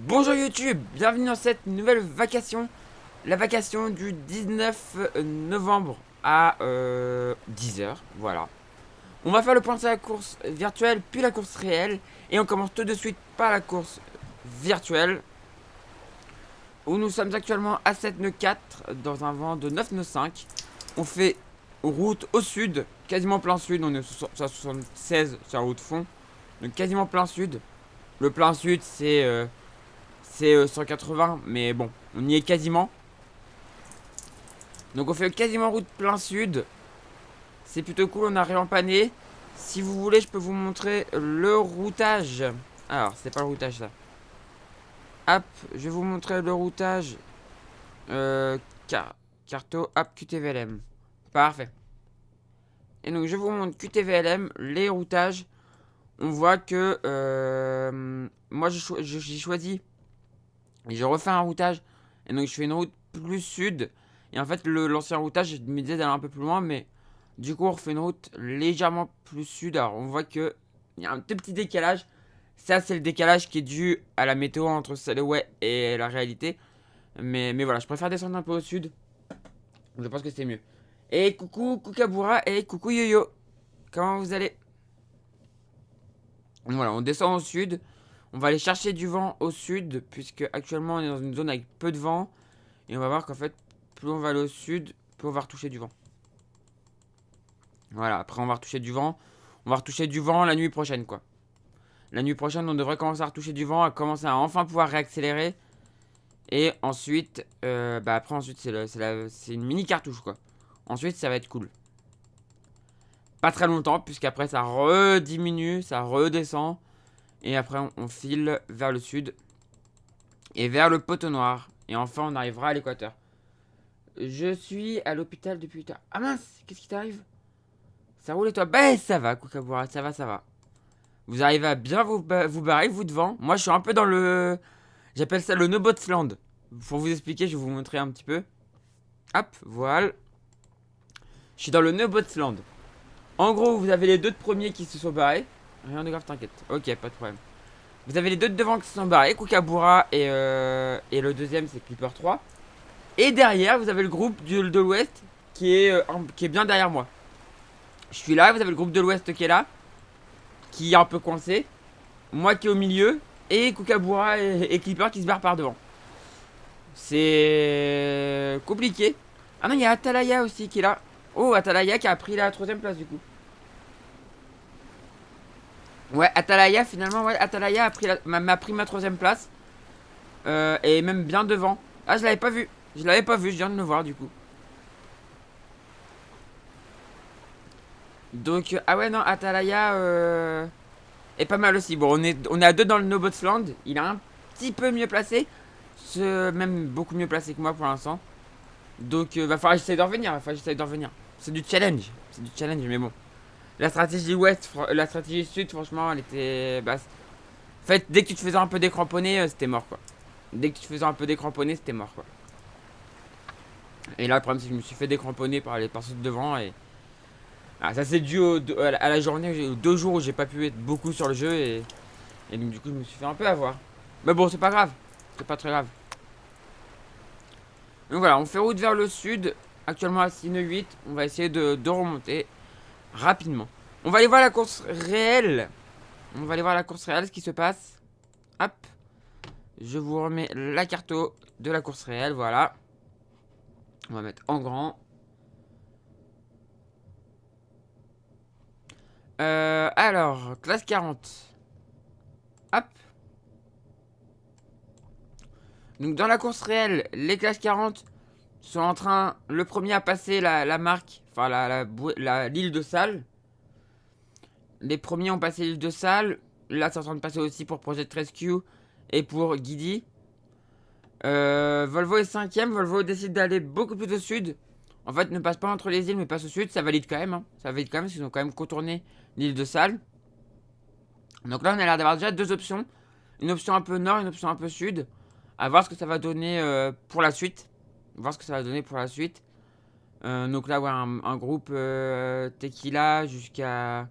Bonjour YouTube, bienvenue dans cette nouvelle vacation. La vacation du 19 novembre à 10h, voilà. On va faire le point sur la course virtuelle, puis la course réelle. Et on commence tout de suite par la course virtuelle, où nous sommes actuellement à 7 nœuds 4 dans un vent de 9 nœuds 5. On fait route au sud, quasiment plein sud, on est à 76 sur la route fond. Donc quasiment plein sud. Le plein sud c'est 180, mais bon, on y est quasiment. Donc on fait quasiment route plein sud. C'est plutôt cool, on a réempanné. Si vous voulez, je peux vous montrer le routage. Alors, c'est pas le routage ça. Hop, je vais vous montrer le routage. Carto, hop, QTVLM. Parfait. Et donc je vous montre QTVLM, les routages. On voit que moi j'ai choisi. Et je refais un routage. Et donc je fais une route plus sud. Et en fait l'ancien routage je me disais d'aller un peu plus loin. Mais du coup on refait une route légèrement plus sud. Alors on voit que il y a un tout petit décalage. Ça c'est le décalage qui est dû à la météo entre celle ouais et la réalité. Mais voilà, je préfère descendre un peu au sud. Je pense que c'est mieux. Et coucou Kukabura et coucou Yo-Yo. Comment vous allez? Voilà, on descend au sud. On va aller chercher du vent au sud, puisque actuellement on est dans une zone avec peu de vent. Et on va voir qu'en fait, plus on va aller au sud, plus on va retoucher du vent. Voilà, après on va retoucher du vent. On va retoucher du vent la nuit prochaine, quoi. La nuit prochaine, on devrait commencer à retoucher du vent, à commencer à enfin pouvoir réaccélérer. Et ensuite, après ensuite c'est une mini cartouche, quoi. Ensuite, ça va être cool. Pas très longtemps, puisqu'après ça rediminue, ça redescend. Et après on file vers le sud. Et vers le poteau noir. Et enfin on arrivera à l'équateur. Je suis à l'hôpital depuis tard. Ah mince, qu'est-ce qui t'arrive? Ça roule et toi? Bah ça va, Kukabura, ça va, ça va. Vous arrivez à bien vous barrer, vous devant. Moi je suis un peu dans le... J'appelle ça le no-botsland. Pour vous expliquer, je vais vous montrer un petit peu. Hop, voilà. Je suis dans le no-botsland. En gros, vous avez les deux de premiers qui se sont barrés. Rien de grave, t'inquiète. Ok, pas de problème. Vous avez les deux de devant qui se sont barrés, Kukabura et le deuxième c'est Clipper 3. Et derrière, vous avez le groupe de l'Ouest qui est bien derrière moi. Je suis là, vous avez le groupe de l'Ouest qui est là, qui est un peu coincé. Moi qui est au milieu, et Kukabura et Clipper qui se barrent par devant. C'est compliqué. Ah non, il y a Atalaya aussi qui est là. Oh, Atalaya qui a pris la troisième place du coup. Ouais, Atalaya finalement, ouais, Atalaya m'a pris ma troisième place. Et même bien devant. Ah, je l'avais pas vu. Je l'avais pas vu, je viens de le voir du coup. Donc, ah ouais, non, Atalaya est pas mal aussi. Bon, on est à deux dans le Nobotsland. Il est un petit peu mieux placé. Même beaucoup mieux placé que moi pour l'instant. Donc, va falloir que j'essaye d'en revenir. Va falloir que j'essaye d'en revenir. C'est du challenge. C'est du challenge, mais bon. La stratégie ouest, la stratégie sud, franchement, elle était basse. En fait, dès que tu te faisais un peu décramponner, c'était mort, quoi. Dès que tu te faisais un peu décramponner, c'était mort, quoi. Et là, le problème, c'est que je me suis fait décramponner par ceux de devant et... Ah, ça c'est dû à la journée, aux 2 jours où j'ai pas pu être beaucoup sur le jeu et donc du coup je me suis fait un peu avoir. Mais bon, c'est pas grave, c'est pas très grave. Donc voilà, on fait route vers le sud, actuellement à 6 nœuds 8, on va essayer de remonter rapidement. On va aller voir la course réelle. On va aller voir la course réelle, ce qui se passe. Hop, je vous remets la carte de la course réelle, voilà. On va mettre en grand. Alors, classe 40. Hop. Donc dans la course réelle, les classes 40 sont en train, le premier à passer la marque, enfin l'île de Salle. Les premiers ont passé l'île de Salle. Là c'est en train de passer aussi pour Project Rescue et pour Guidi. Volvo est 5ème, Volvo décide d'aller beaucoup plus au sud. En fait ne passe pas entre les îles mais passe au sud, ça valide quand même. Hein. Ça valide quand même parce qu'ils ont quand même contourné l'île de Salle. Donc là on a l'air d'avoir déjà deux options. Une option un peu nord, une option un peu sud. À voir ce que ça va donner pour la suite. Voir ce que ça va donner pour la suite. Donc là, ouais, un groupe Tequila jusqu'à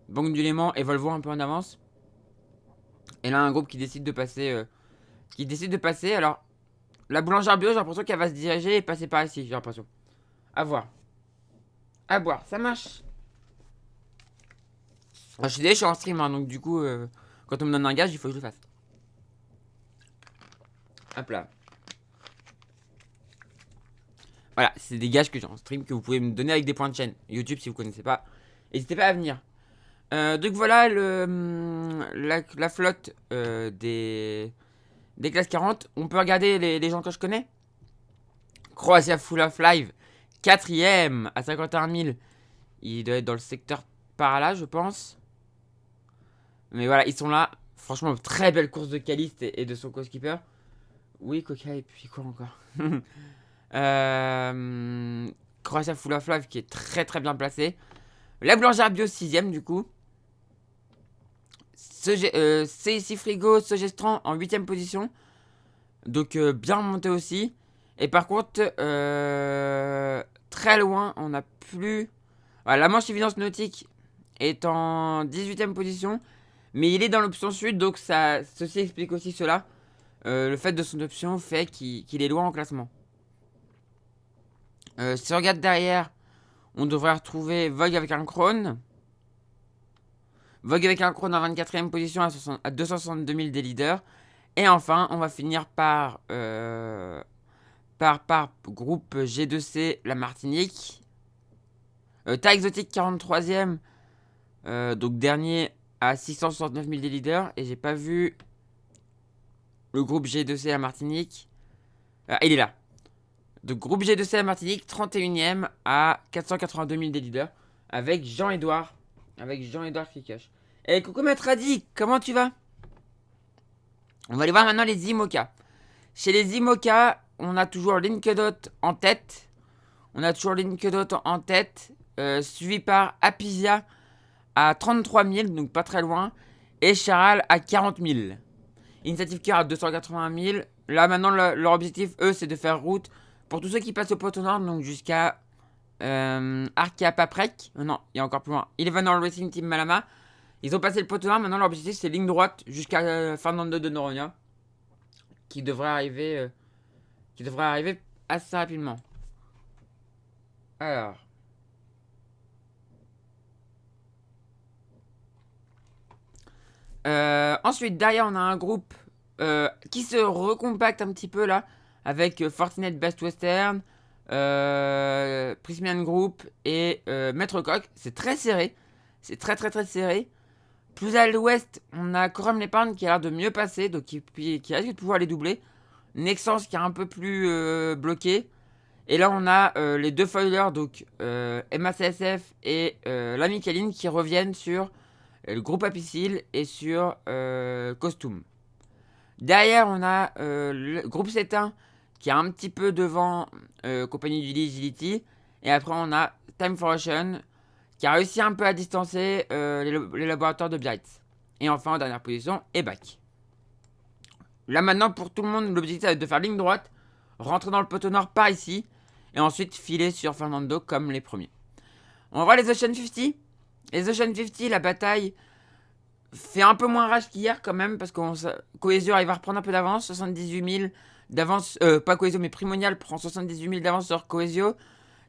Banque du Léman et Volvo un peu en avance. Et là, un groupe qui décide de passer qui décide de passer. Alors, la boulangère bio, j'ai l'impression qu'elle va se diriger et passer par ici, j'ai l'impression. À voir. À boire, ça marche. Alors, je suis en stream, hein, donc du coup, quand on me donne un gage, il faut que je le fasse. Hop là. Voilà, c'est des gages que j'ai en stream que vous pouvez me donner avec des points de chaîne. YouTube, si vous connaissez pas, n'hésitez pas à venir. Donc voilà la flotte des classes 40. On peut regarder les gens que je connais. Croatia Full of Live, 4ème à 51 000. Il doit être dans le secteur par là, je pense. Mais voilà, ils sont là. Franchement, très belle course de Caliste et de son co-skipper. Oui, Coca, et puis quoi encore Croatia Full of Life qui est très très bien placé. La boulangère bio 6ème du coup. C'est ici Frigo, Sogestran en 8ème position. Donc bien remonté aussi. Et par contre, très loin, on n'a plus... Voilà, la Manche Évidence Nautique est en 18ème position. Mais il est dans l'option sud, donc ceci explique aussi cela. Le fait de son option fait qu'il est loin en classement. Si on regarde derrière, on devrait retrouver Vogue avec un Krone. Vogue avec un Krone en 24ème position à 262 000 des leaders. Et enfin, on va finir par groupe G2C, la Martinique. Tas Exotique 43ème. Donc dernier à 669 000 des leaders. Et j'ai pas vu le groupe G2C, la Martinique. Il est là. Donc groupe G2C, la Martinique, 31ème à 482 000 des leaders. Avec Jean-Edouard. Avec Jean-Edouard Fikash. Et coucou Maître Adi, comment tu vas? On va aller voir maintenant les IMOCA. Chez les IMOCA, on a toujours Linkedot en tête. Suivi par Apisia à 33 000, donc pas très loin. Et Charal à 40 000. Initiative Car à 280 000. Là maintenant, leur objectif, eux, c'est de faire route pour tous ceux qui passent au poteau nord, donc jusqu'à Arkia Paprec. Non, il y a encore plus loin. Eleven Racing Team Malama. Ils ont passé le poteau nord, maintenant leur objectif c'est ligne droite jusqu'à Fernando de Noronha. Qui devrait arriver assez rapidement. Alors. Ensuite, derrière, on a un groupe qui se recompacte un petit peu là. Avec Fortinet Best Western, Prismian Group et Maître Coq. C'est très serré. C'est très très très serré. Plus à l'ouest, on a Corum l'épargne qui a l'air de mieux passer. Donc qui risque de pouvoir les doubler. Nexence qui est un peu plus bloqué. Et là, on a les deux foilers, donc MACSF et l'ami Kaline qui reviennent sur le groupe Apicil et sur Costume. Derrière, on a le groupe C1 qui est un petit peu devant compagnie du Agility. Et après, on a Time for Ocean qui a réussi un peu à distancer les laboratoires de Biarritz. Et enfin, en dernière position, Ebac. Là, maintenant, pour tout le monde, l'objectif ça va être de faire ligne droite, rentrer dans le poteau nord par ici, et ensuite filer sur Fernando comme les premiers. On va voir les Ocean 50. Les Ocean 50, la bataille fait un peu moins rage qu'hier quand même, parce que Cohesio arrive à reprendre un peu d'avance, 78 000 d'avance, pas Cohesio mais Primonial prend 78 000 d'avance sur Cohesio,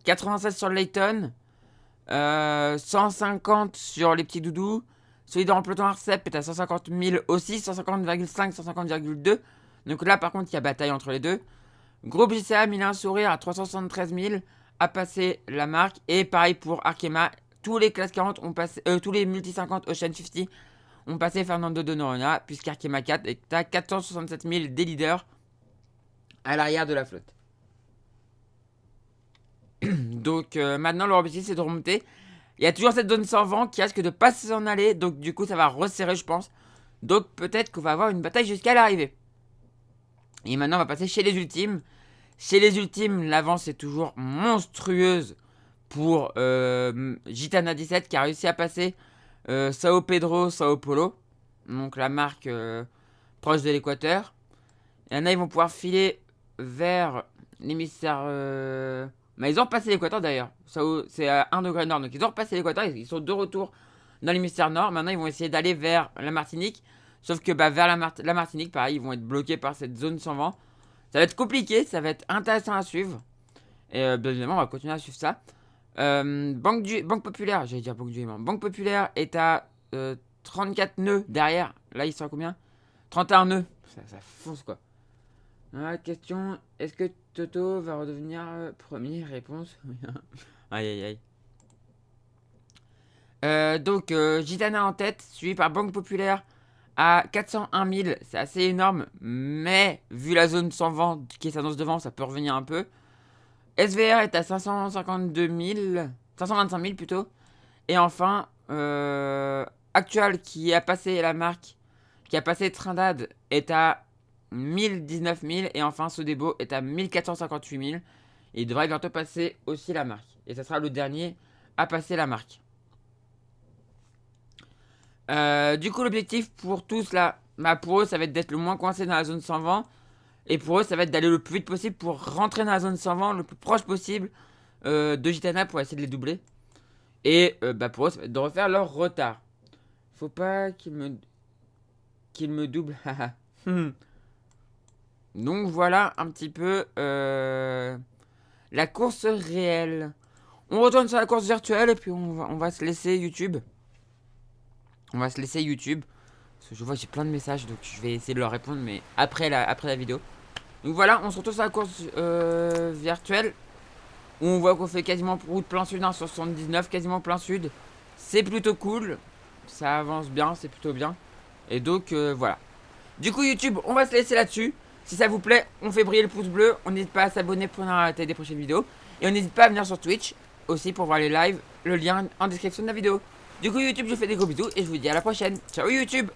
96 sur Layton, 150 sur les petits doudous, celui dans le peloton Arcep est à 150 000 aussi, 150,5, 150,2, donc là par contre il y a bataille entre les deux. Groupe JCA, il a un sourire à 373 000, a passé la marque, et pareil pour Arkema, tous les classes 40 ont passé, tous les multi 50 Ocean 50 ont passé Fernando de Noronha, puisqu'Arkema 4 est à 467 000 des leaders à l'arrière de la flotte. Donc maintenant leur objectif c'est de remonter. Il y a toujours cette zone sans vent qui risque de pas s'en aller, donc du coup ça va resserrer je pense. Donc peut-être qu'on va avoir une bataille jusqu'à l'arrivée. Et maintenant on va passer chez les ultimes. Chez les ultimes, l'avance est toujours monstrueuse pour Gitana 17 qui a réussi à passer Sao Pedro, Sao Paulo. Donc la marque proche de l'équateur. Il y en a, ils vont pouvoir filer vers l'hémisphère... Mais ils ont repassé l'équateur d'ailleurs. C'est à 1 degré nord. Donc ils ont repassé l'équateur. Ils sont de retour dans l'hémisphère nord. Maintenant, ils vont essayer d'aller vers la Martinique. Sauf que bah, vers la Martinique, pareil, ils vont être bloqués par cette zone sans vent. Ça va être compliqué, ça va être intéressant à suivre. Et bien évidemment, on va continuer à suivre ça. Banque Populaire, j'allais dire Banque du Léman. Banque Populaire est à 34 nœuds derrière. Là, il sera combien? 31 nœuds. Ça fonce quoi. Question, est-ce que Toto va redevenir premier? Réponse. Aïe aïe aïe. Donc, Gitana en tête, suivi par Banque Populaire à 401 000. C'est assez énorme, mais vu la zone sans vent qui s'annonce devant, ça peut revenir un peu. SVR est à 552 000, 525 000 plutôt. Et enfin, Actual qui a passé la marque, qui a passé Trindade est à 1019 000. Et enfin, Sodebo est à 1458 000. Et il devrait bientôt passer aussi la marque. Et ça sera le dernier à passer la marque. Du coup, l'objectif pour tous là, bah pour eux, ça va être d'être le moins coincé dans la zone sans vent. Et pour eux, ça va être d'aller le plus vite possible pour rentrer dans la zone sans vent le plus proche possible de Gitana pour essayer de les doubler. Et bah pour eux, ça va être de refaire leur retard. Faut pas qu'ils me doublent. Donc voilà un petit peu la course réelle. On retourne sur la course virtuelle et puis on va se laisser YouTube. On va se laisser YouTube. Parce que je vois que j'ai plein de messages, donc je vais essayer de leur répondre, mais après la vidéo. Donc voilà, on se retrouve sur la course virtuelle. Où on voit qu'on fait quasiment route plein sud, hein, sur 79, quasiment plein sud. C'est plutôt cool. Ça avance bien, c'est plutôt bien. Et donc voilà. Du coup YouTube, on va se laisser là-dessus. Si ça vous plaît, on fait briller le pouce bleu. On n'hésite pas à s'abonner pour ne pas rater des prochaines vidéos. Et on n'hésite pas à venir sur Twitch aussi pour voir les lives. Le lien en description de la vidéo. Du coup YouTube, je vous fais des gros bisous et je vous dis à la prochaine. Ciao YouTube!